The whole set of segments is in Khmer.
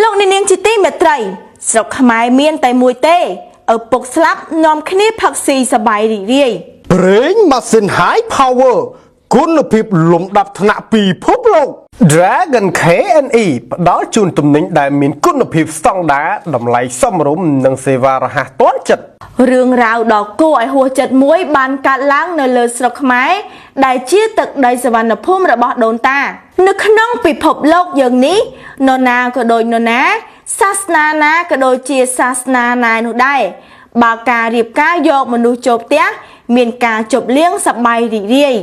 លោកនាងជាទីមេត្រីស្រុកខ្មែរមានតែមួយទេឪពុកស្លាប់នាំគ្នាផឹកស៊ីសប្បាយរីករាយប្រេងម៉ាស៊ីន High Power គុណភាពលំដាប់ថ្នាក់ពិភពលោក Dragon KNE ផ្ដល់ជូនទំនិញដែលមានគុណភាពស្តង់ដារតម្លៃសមរម្យនិងសេវារហ័សទាន់ចិត្តរឿងរ៉ាវដ៏គួរឲ្យហួសចិត្តមួយបានកើតឡើងនៅលើស្រុកខ្មែរដែលជាទឹកដីសវណ្ណភូមិរបស់ដូនតានៅក្នុងពិភពលោកយើងនេះនរណាក៏ដូចនរណាសាសនាណាក៏ដូចជាសាសនាណានោះដែរបើការរៀបការយកមនុស្សចូលផ្ទះមានការជប់លៀងសប្បាយរីករាយ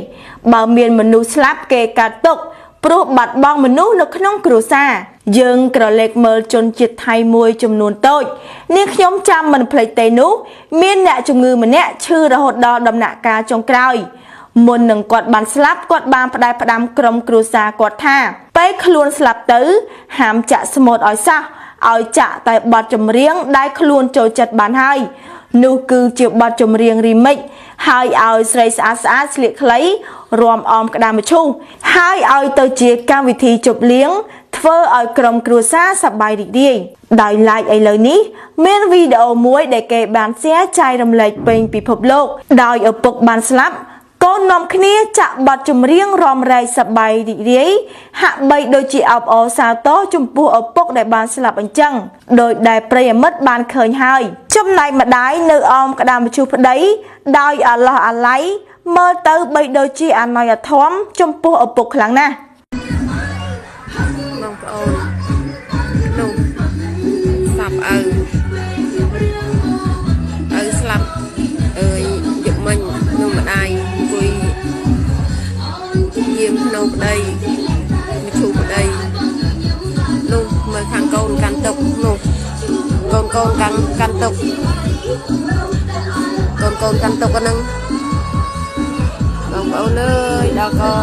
បើមានមនុស្សស្លាប់គេកាត់ទុកព្រោះបាត់បង់មនុស្សនៅក្នុងគ្រួសារយើងក្រឡេកមើលជនជាតិថៃមួយចំនួនតូចនាងខ្ញុំចាំមិនភ្លេចទេនោះមានអ្នកជំងឺម្នាក់ឈឺរហូតដល់ដំណាក់កាលចុងក្រោយមុននឹងគាត់បានស្លាប់គាត់បានផ្ដែផ្ដាំក្រុមគ្រួសារគាត់ថាពេលខ្លួនស្លាប់ទៅហាមចាក់ស្មូតឲ្យសោះឲ្យចាក់តែបទចម្រៀងដែលខ្លួនចូលចិត្តបានហើយនោះគឺជាបទចម្រៀង remix ហើយឲ្យស្រីស្អាតស្អាតស្លៀកខ្លីរំអមក្តាមមឈូសហើយឲ្យទៅជាកម្មវិធីជប់លៀងធ្វើឲ្យក្រុមគ្រួសារសប្បាយរីករាយដោយឡែកឥឡូវនេះមានវីដេអូមួយដែលគេបានแชร์ចែករំលែកពេញពិភពលោកដោយឪពុកបានស្លាប់កូននាំគ្នាចាក់បទចម្រៀងរំលែកសប្បាយរីករាយហាក់បីដូចជាអបអរសាទរចំពោះឪពុកដែលបានស្លាប់អញ្ចឹងដោយដែលប្រិយមិត្តបានឃើញហើយចំណែកម្ដាយនៅអមក្តាមមឈូសប្តីដោយអាឡោះអាឡៃមើលទៅបីដូចជាអណយធម៌ចំពោះឪពុកខ្លាំងណាស់បងប្អូននោះសាប់ឪស្លាប់យកមិញនោះម្ដាយអង្គុយយាមភ្នោប្តីមឈូសប្តីនោះមើលខាងកូនកាន់ទុកនោះកូនកាន់ទុកកូនកាន់ទុកហ្នឹងបងប្អូនអើយដល់ក៏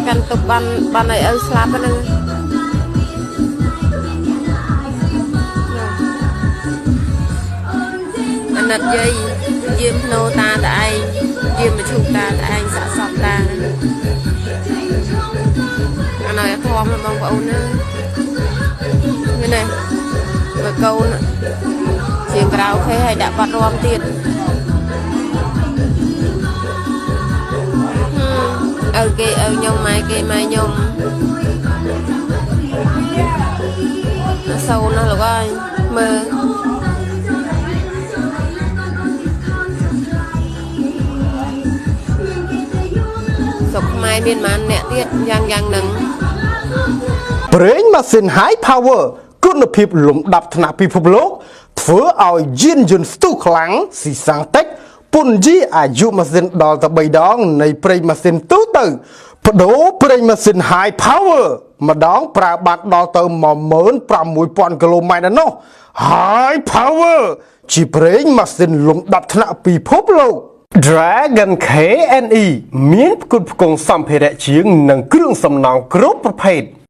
កាន់ទុកបានឲ្យឪស្លាប់ហ្នឹងអាណិតយាយយាមភ្នោតាតឯងយាមមឈូសតាតឯងសាក់សពតាអាណយធម៌បងប្អូនណានេះណាបើកូនជាងក្រៅខេឲ្យដាក់បាត់រំទៀតឪគេឪខ្ញុំម៉ែគេម៉ែខ្ញុំសូនណាលោកអើយមើលសុខខ្មែរមានម៉ានអ្នកទៀតយ៉ាងហ្នឹងប្រេងម៉ាស៊ីន High Power គុណភាពលំដាប់ថ្នាក់ពិភពលោកធ្វើឲ្យយានយន្តស្ទុះខ្លាំងស៊ីសាំងតិចពុនជីអាយុម៉ាស៊ីនដល់ទៅ3ដងនៃប្រេងម៉ាស៊ីនទូទៅបដូរប្រេងម៉ាស៊ីន High Power ម្ដងប្រើបាត់ដល់ទៅ 16000 គីឡូម៉ែត្រនោះ High Power ជាប្រេងម៉ាស៊ីនលំដាប់ថ្នាក់ពិភពលោក Dragon KNE មានផ្គត់ផ្គង់សម្ភារៈជាងនិងគ្រឿងសំណង់គ្រប់ប្រភេទ